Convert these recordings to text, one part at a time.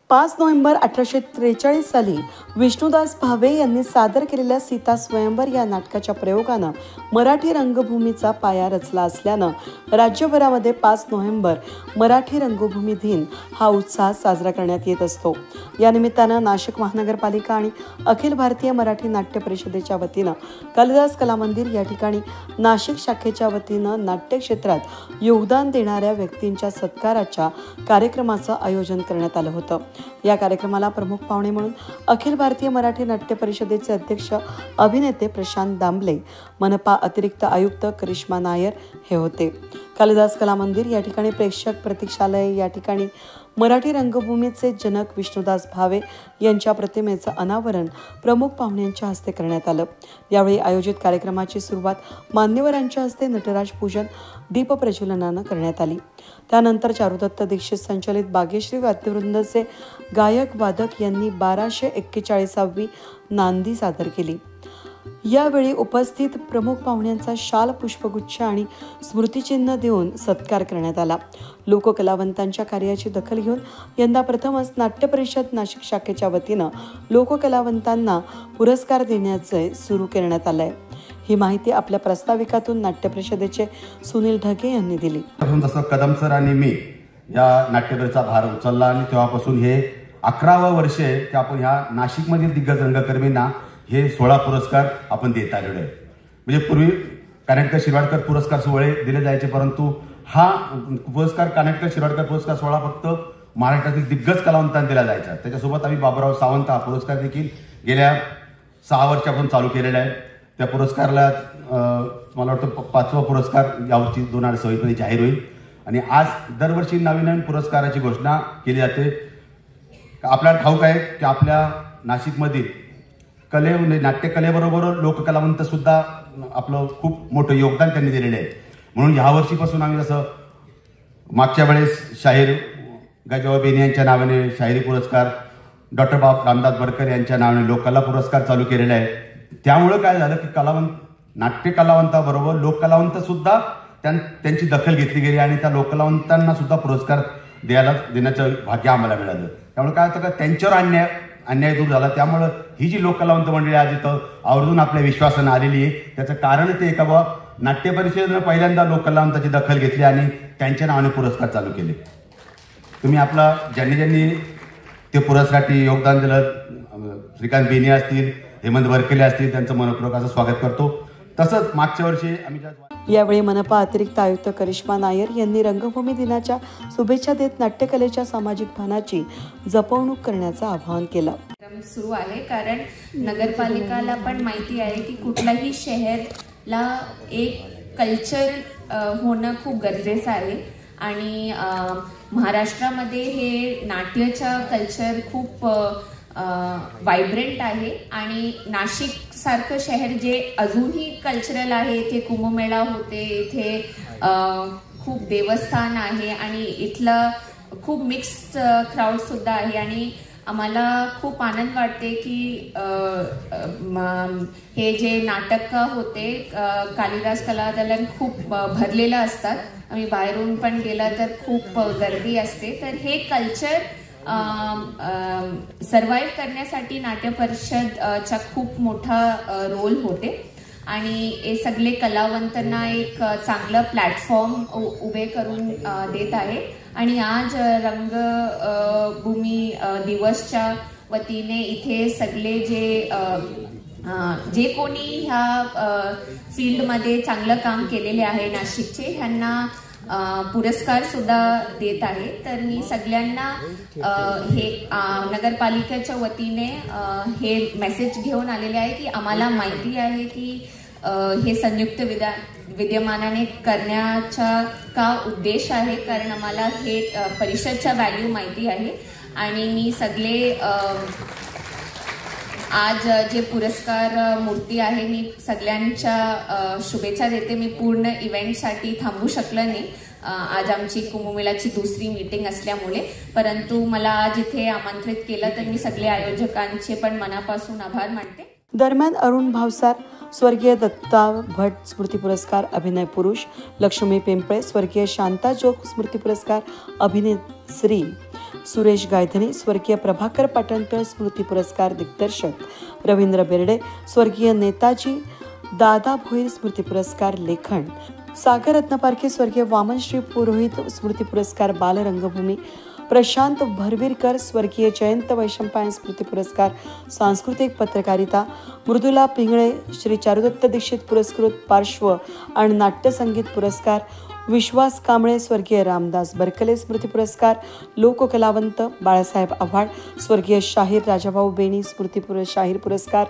5 November 1843 साली विष्णुदास भावे यांनी सादर केलेल्या सीता स्वयंवर या नाटकाच्या प्रयोगानं मराठी रंगभूमीचा पाया रचला असल्यानं राज्यभरामध्ये 5 नोव्हेंबर मराठी रंगभूमी दिन हा उत्साह साजरा करण्यात येत असतो। या निमित्तानं नाशिक महानगरपालिका आणि अखिल भारतीय मराठी नाट्य परिषदेच्या वतीनं कालिदास कला मंदिर या ठिकाणी नाशिक शाखेच्या वतीनं नाट्य क्षेत्रात योगदान देणाऱ्या व्यक्तींच्या सत्काराच्या कार्यक्रमाचं आयोजन करण्यात आलं होतं। या कार्यक्रमाला प्रमुख पाहुणे म्हणून अखिल भारतीय मराठी नाट्य परिषदेचे अध्यक्ष अभिनेते प्रशांत दामले, मनपा अतिरिक्त आयुक्त करिश्मा नायर हे होते। कालिदास कला मंदिर या ठिकाणी प्रेक्षक प्रतीक्षालय या ठिकाणी मराठी रंगभूमीचे जनक विष्णुदास भावे यांच्या प्रतिमेचं अनावरण प्रमुख पाहुण्यांच्या हस्ते करण्यात आलं। यावेळी आयोजित कार्यक्रमाची सुरुवात मान्यवरांच्या हस्ते नटराज पूजन दीप प्रज्वलनानं करण्यात आली। त्यानंतर चारुदत्त दीक्षित संचलित बागेश्री वाद्यवृंदचे गायक वादक यांनी 1241वी नांदी सादर केली। यावेळी उपस्थित प्रमुख पाहुण्यांचा शाल, पुष्पगुच्छ आणि स्मृतिचिन्ह देऊन सत्कार करण्यात आला। लोककलावंतांच्या कार्याची दखल घेऊन यंदा प्रथमच नाट्य परिषद नाशिक शाखेच्या वतीनं लोककलावंतांना पुरस्कार देण्याचे सुरू करण्यात आलंय। ही माहिती आपल्या प्रस्ताविकातून नाट्य परिषदेचे सुनील ढगे यांनी दिली। जसं कदम सर आणि मी या नाट्यकलेचा भार उचलला आणि तेव्हापासून हे 11वं वर्ष आहे की आपण ह्या नाशिकमधील दिग्गज रंगकर्मींना हे 16 पुरस्कार आपण देत आलेलो आहे। म्हणजे पूर्वी कानेटकर शिरवाडकर पुरस्कार सोहळे दिले जायचे, परंतु हा पुरस्कार कानेटकर शिरवाडकर पुरस्कार सोहळा फक्त महाराष्ट्रातील दिग्गज कलावंतांना दिला जायचा। त्याच्यासोबत आम्ही बाबूराव सावंत हा पुरस्कार देखील गेल्या 6 वर्षापासून चालू केलेला आहे। त्या पुरस्काराला मला वाटतं 5वा पुरस्कार यावर्षी 2026 मध्ये जाहीर होईल आणि आज दरवर्षी नवीन पुरस्काराची घोषणा केली जाते। आपल्याला ठाऊक आहे की आपल्या नाशिकमधील नाट्यकलेबरोबर लोककलावंत सुद्धा आपलं खूप मोठं योगदान त्यांनी दिलेलं आहे। म्हणून ह्या वर्षीपासून आम्ही जसं मागच्या वेळेस शाहीर गाजवा बेनी यांच्या नावाने शाहिरी पुरस्कार, डॉक्टर रामदास बडकर यांच्या नावाने लोककला पुरस्कार चालू केलेला आहे। त्यामुळे काय झालं की नाट्य कलावंताबरोबर लोककलावंत सुद्धा त्यांची दखल घेतली गेली आणि त्या लोककलावंतांना सुद्धा पुरस्कार देण्याचं भाग्य आम्हाला मिळालं। त्यामुळे काय होतं का त्यांच्यावर अन्याय दूर झाला। त्यामुळे ही जी लोककलावंत मंडळी आज इथं आवर्जून आपल्या विश्वासानं आलेली आहे, त्याचं कारण ते का बाबा नाट्य परिषदेनं पहिल्यांदा लोककलावंताची दखल घेतली आणि त्यांच्या नावाने पुरस्कार चालू केले। तुम्ही आपला ज्यांनी ते पुरस्कारासाठी योगदान दिलं, श्रीकांत बेनी असतील, हेमंत वरकेले असतील, त्यांचं मनपूर्वक असं स्वागत करतो। तसंच मागच्या वर्षी आम्ही यावेळी मनपा अतिरिक्त आयुक्त करिश्मा नायर यांनी रंगभूमी दिनाच्या शुभेच्छा देत नाट्यकलेच्या सामाजिक भानाची जपवणूक करण्याचं आवाहन केलं। सुरू आहे कारण नगरपालिकाला पण माहिती आहे की कुठल्याही शहराला एक कल्चर होणं खूप गरजेचं आहे आणि महाराष्ट्रामध्ये हे नाट्याचा कल्चर खूप वायब्रंट आहे आणि नाशिक सारखं शहर जे अजूनही कल्चरल आहे, इथे कुंभमेळा होते, इथे खूप देवस्थान आहे आणि इथलं खूप मिक्स्ड क्राऊड सुद्धा आहे आणि आम्हाला खूप आनंद वाटते की हे जे नाटक होते कालिदास कलादालन खूप भरलेलं असतात। आम्ही बाहेरून पण गेला तर खूप गर्दी असते, तर हे कल्चर सर्वाइव्ह करण्यासाठी नाट्य परिषदचा खूप मोठा रोल होते आणि हे सगळे कलावंतांना एक चांगलं प्लॅटफॉर्म उभे करून देत आहे आणि आज रंगभूमी दिवसच्या वतीने इथे सगळे जे कोणी ह्या फील्डमध्ये चांगलं काम केलेले आहे नाशिकचे, ह्यांना पुरस्कार सुद्धा देत आहे। तर मी सगळ्यांना हे नगरपालिकेच्या वतीने हे मेसेज घेऊन आलेले आहे की आम्हाला माहिती आहे की हे संयुक्त विद्यमानाने करण्याचा का उद्देश आहे, कारण आम्हाला हे परिषदच्या व्हॅल्यू माहिती आहे आणि मी सगळे आज जे पुरस्कार मूर्ती आहे मी सगळ्यांच्या शुभेच्छा देते। मी पूर्ण इव्हेंटसाठी थांबू शकलो नाही, आज आमची कुंभमेळ्याची दुसरी मीटिंग असल्यामुळे, परंतु मला आज इथे आमंत्रित केलं तर मी सगळे आयोजकांचे पण मनापासून आभार मानते। दरम्यान अरुण भावसार स्वर्गीय दत्ता भट स्मृती पुरस्कार अभिनय पुरुष, लक्ष्मी पिंपळे स्वर्गीय शांता जोग स्मृती पुरस्कार अभिनेत्री, सुरेश गायधनी स्वर्गीय प्रभाकर पाटणकर स्मृती पुरस्कार दिग्दर्शक रवींद्र बेर्डे स्वर्गीय नेताजी दादा भोईर स्मृती पुरस्कार लेखन सागर रत्नपारखे स्वर्गीय वामनश्री पुरोहित स्मृती पुरस्कार बालरंगभूमी प्रशांत भरवीरकर स्वर्गीय जयंत वैशंपायन स्मृती पुरस्कार सांस्कृतिक पत्रकारिता मृदुला पिंगळे श्री चारुदत्त दीक्षित पुरस्कृत पार्श्व आणि नाट्यसंगीत पुरस्कार विश्वास कांबळे स्वर्गीय रामदास बरकले स्मृती पुरस्कार लोककलावंत बाळासाहेब आव्हाड स्वर्गीय शाहीर राजाभाऊ बेणी शाहीर पुरस्कार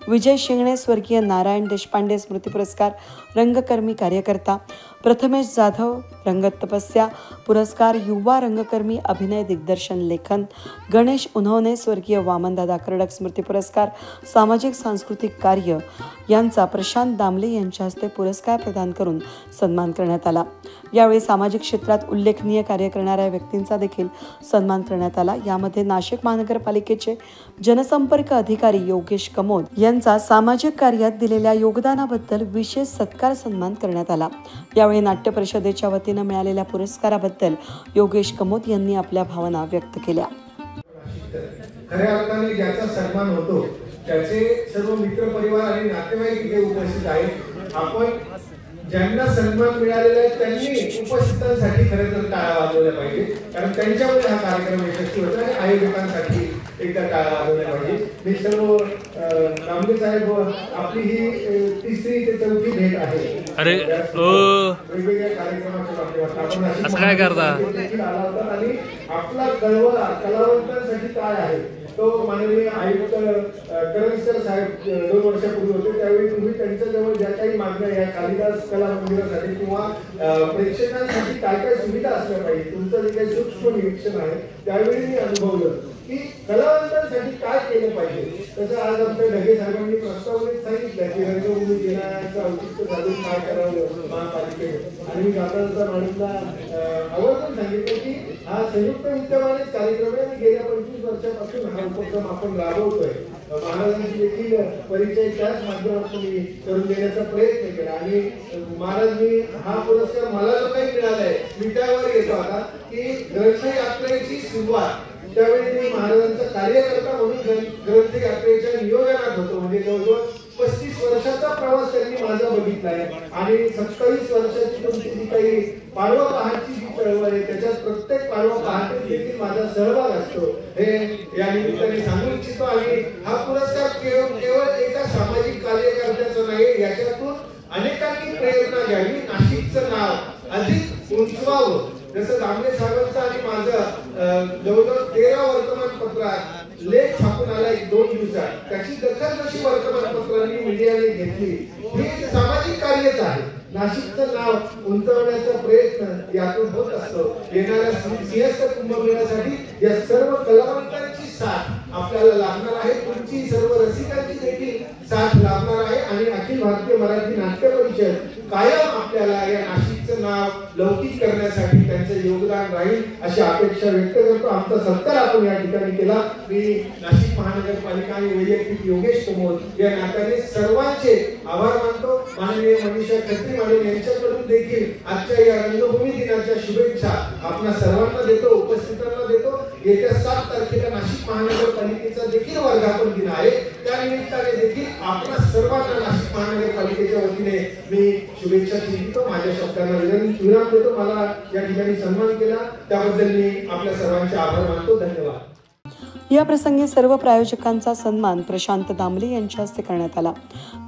विजय शिंगणे स्वर्गीय नारायण देशपांडे स्मृती पुरस्कार रंगकर्मी कार्यकर्ता प्रथमेश जाधव रंगत तपस्या पुरस्कार युवा रंगकर्मी अभिनय दिग्दर्शन लेखन गणेश उन्हवणे स्वर्गीय वामनदादा कर्डक स्मृती पुरस्कार सामाजिक सांस्कृतिक कार्य यांचा प्रशांत दामले यांच्या हस्ते पुरस्कार प्रदान करून सन्मान करण्यात आला। यावेळी सामाजिक क्षेत्रात उल्लेखनीय कार्य करणाऱ्या व्यक्तींचा देखील सन्मान करण्यात आला। यामध्ये नाशिक महानगरपालिकेचे जनसंपर्क अधिकारी योगेश कमोद यांचा सामाजिक कार्यात दिलेल्या योगदानाबद्दल विशेष सत्कार सन्मान करण्यात आला। यावेळी नाट्य परिषदेच्या वतीने मिळालेल्या पुरस्काराबद्दल योगेश कमोद यांनी आपल्या भावना व्यक्त केल्या। खऱ्या अर्थाने ज्याचा सन्मान होतो त्याचे सर्व मित्र परिवार आणि नातेवाईक इथे उपस्थित आहेत। आपण ज्यांना सन्मान मिळालेला आहे त्यांनी उपस्थितांसाठी खरं तर टाळ्या वाजवल्या पाहिजे, कारण त्यांच्यामुळे हा कार्यक्रम यशस्वी होतो आणि आयोजकांसाठी एकदा टाळ्या वाजवल्या पाहिजे। मी सर्व दामले साहेब आपली ही तिसरी ते चौथी भेट आहे। अरे वेगवेगळ्या कार्यक्रमाच्या माध्यमातून आपण असं काय करता आणि आपला कळवळा कलावंतांसाठी काय आहे तो माननीय आयुक्त करंजकर साहेब 2 वर्षापूर्वी होते, त्यावेळी तुम्ही त्यांच्याजवळ ज्या काही मागण्या या कालिदास कला मंदिरासाठी किंवा प्रेक्षकांसाठी काय काय सुविधा असल्या पाहिजे तुमचं जे काही सूक्ष्म निरीक्षण आहे त्यावेळी मी अनुभवलं की कलावंतांसाठी काय केलं पाहिजे। तसं आज आमच्या ढगे साहेबांनी प्रस्तावनेत सांगितलं की रंगभूमी दिनाचं औचित्य साधून काय करावं महापालिकेने, आणि मी जाता मॅडमला आवर्जून सांगितलं की हा संयुक्त विद्यमाने कार्यक्रम आहे आणि गेल्या 25 वर्षापासून हा उपक्रम आपण राबवतोय। महाराजांची देखील परिचय त्याच माध्यमातून मी करून देण्याचा प्रयत्न केला आणि महाराजांनी हा पुरस्कार मला जो काही मिळालाय मी त्यावर येतो आता की ग्रंथयात्रेची सुरुवात त्यावेळी मी महाराजांचा कार्यकर्ता म्हणून ग्रंथयात्रेच्या नियोजनात होतो, म्हणजे जवळजवळ 35 वर्षाचा प्रवास त्यांनी माझा बघितला आहे आणि 27 वर्षाची तुमची जी काही पाडवा पहाटची जी चळवळ आहे त्याच्यात प्रत्येक पाडवा पहाटे देखील माझा सहभाग असतो हे या निमित्ताने सांगू इच्छितो। आणि हा पुरस्कार केवळ एका सामाजिक कार्यकर्त्याचा नाही, याच्यातून अनेकांनी प्रेरणा घ्यावी, नाशिकचं नाव अधिक उंचवावं। जसं दामले साहेबांचं आणि माझं जवळजवळ 13 वर्तमानपत्रात लेख छापून आला 1-2 दिवसात, त्याची दखल कशी वर्तमानपत्रांनी मीडियाने घेतली हे सामाजिक कार्यच आहे। नाशिकचं नाव उंचावण्याचा प्रयत्न यातून होत असतो। येणाऱ्या सिंहस्थ कुंभमेळ्यासाठी या सर्व कलावंतांची साथ आपल्याला लागणार आहे, तुमची सर्व रसिकांची देखील साथ लागणार आहे आणि अखिल भारतीय मराठी नाट्य परिषद कायम आपल्याला या नाशिकचं नाव लौकिक करण्यासाठी त्यांचं योगदान राहील अशी अपेक्षा व्यक्त करतो। आमचा सत्कार आपण या ठिकाणी केला। मी नाशिक महानगरपालिका आणि वैयक्तिक योगेश कमोद या नात्याने सर्वांचे आभार मानतो। माननीय मनीषा खत्री मॅडम यांच्याकडून देखील आजच्या या रंगभूमी दिनाच्या शुभेच्छा आपल्या सर्वांना देतो, उपस्थितांना देतो। येत्या 7 तारखेला नाशिक महानगरपालिकेचा देखील वर्धापन दिन आहे, त्या निमित्ताने देखील आपल्या सर्वांना नाशिक महानगरपालिकेच्या वतीने मी शुभेच्छा देतो। माझ्या शब्दांना विराम देतो। मला या ठिकाणी सन्मान केला त्याबद्दल मी आपल्या सर्वांचे आभार मानतो। धन्यवाद। या प्रसंगी सर्व प्रायोजकांचा सन्मान प्रशांत दामले यांच्या हस्ते करण्यात आला।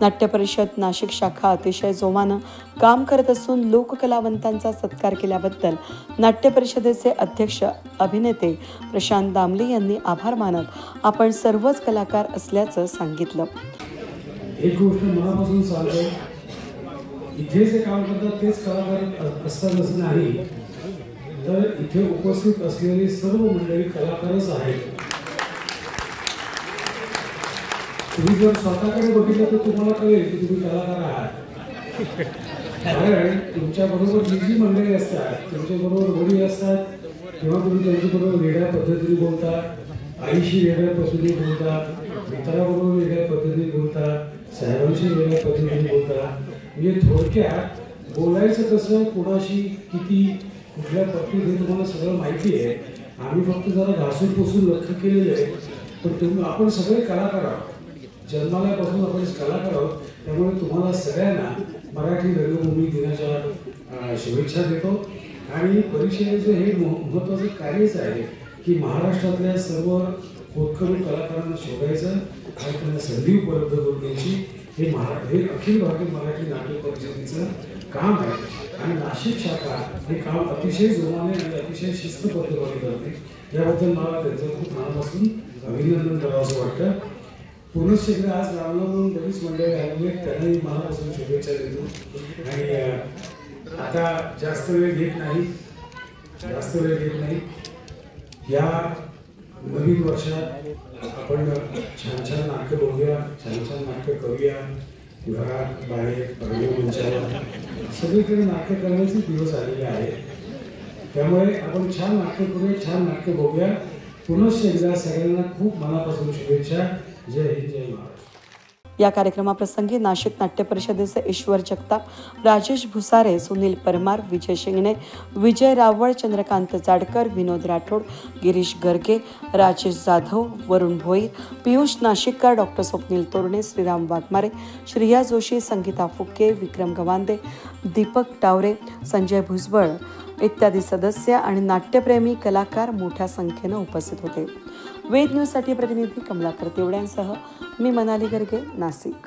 नाट्य परिषद नाशिक शाखा अतिशय जोमानं काम करत असून लोककलावंतांचा सत्कार केल्याबद्दल नाट्य परिषदेचे अध्यक्ष अभिनेते प्रशांत दामले यांनी आभार मानत आपण सर्वच कलाकार असल्याचं सांगितलं। एक गोष्ट मनापासून सांगतो, इथे जे काम करतात तेच कलाकार असतात असं नाही, तर इथे उपस्थित असलेली सर्व मंडळी कलाकारच आहेत। तुम्ही जर स्वतःकडे बघितलं तर तुम्हाला कळेल की तुम्ही कलाकार आहात, कारण तुमच्या बरोबर जी मंडळी असतात, तुमच्या बरोबर वडील असतात किंवा तुम्ही त्यांच्याबरोबर वेगळ्या पद्धतीने बोलता, आईशी वेगळ्या पद्धतीने बोलता, मित्राबरोबर वेगळ्या पद्धतीने बोलता, साहेबांशी वेगळ्या पद्धतीने बोलता। म्हणजे थोडक्यात बोलायचं कसं, कोणाशी किती, कुठल्या पद्धतीने तुम्हाला सगळं माहिती आहे आम्ही फक्त जरा घासून पुसून लक्ष केलेलं आहे, पण आपण सगळे कलाकार आहोत, जन्माल्यापासून आपण कलाकार आहोत. त्यामुळे तुम्हाला सगळ्यांना मराठी रंगभूमी दिनाच्या शुभेच्छा देतो. आणि परिषदेचं हे महत्त्वाचं कार्यच आहे की महाराष्ट्रातल्या सर्व होतकरू कलाकारांना शोधायचं आणि त्यांना संधी उपलब्ध करून द्यायची. हे अखिल भारतीय मराठी नाट्य परिषदेचं काम आहे. आणि नाशिक शाखा हे काम अतिशय जोमाने आणि अतिशय शिस्तबद्धपणे करते. याबद्दल मला त्यांचं खूप मनापासून अभिनंदन करावं असं वाटतं. पुनश्च एकदा आज रामनवमी बरीच मंडळी आलेली आहेत, त्यांनाही मनापासून शुभेच्छा देतो. आणि आता जास्त वेळ घेत नाही. या नवीन वर्षात आपण छान छान नाटकं बघूया, छान छान नाटकं करूया. घरात बाहेर मंचावर सगळीकडे नाटकं करण्याचे दिवस आलेले आहेत. त्यामुळे आपण छान नाटकं करूया, छान नाटकं बघूया. पुनश्च एकदा सगळ्यांना खूप मनापासून शुभेच्छा. जय हिंद, जय महाराष्ट्र. या कार्यक्रमाप्रसंगी नाशिक नाट्य परिषदेचे ईश्वर जगताप, राजेश भुसारे, सुनील परमार, विजय शिंगणे, विजय रावळ, चंद्रकांत जाडकर, विनोद राठोड, गिरीश गर्गे, राजेश जाधव, वरुण भोईर, पियुष नाशिककर, डॉक्टर स्वप्नील तोरणे, श्रीराम वाघमारे, श्रिया जोशी, संगीता फुके, विक्रम गवांदे, दीपक टावरे, संजय भुजबळ इत्यादी सदस्य आणि नाट्यप्रेमी कलाकार मोठ्या संख्येनं उपस्थित होते. वेद न्यूजसाठी प्रतिनिधी कमलाकर तेवड्यांसह मी मनाली गर्गे, नाशिक.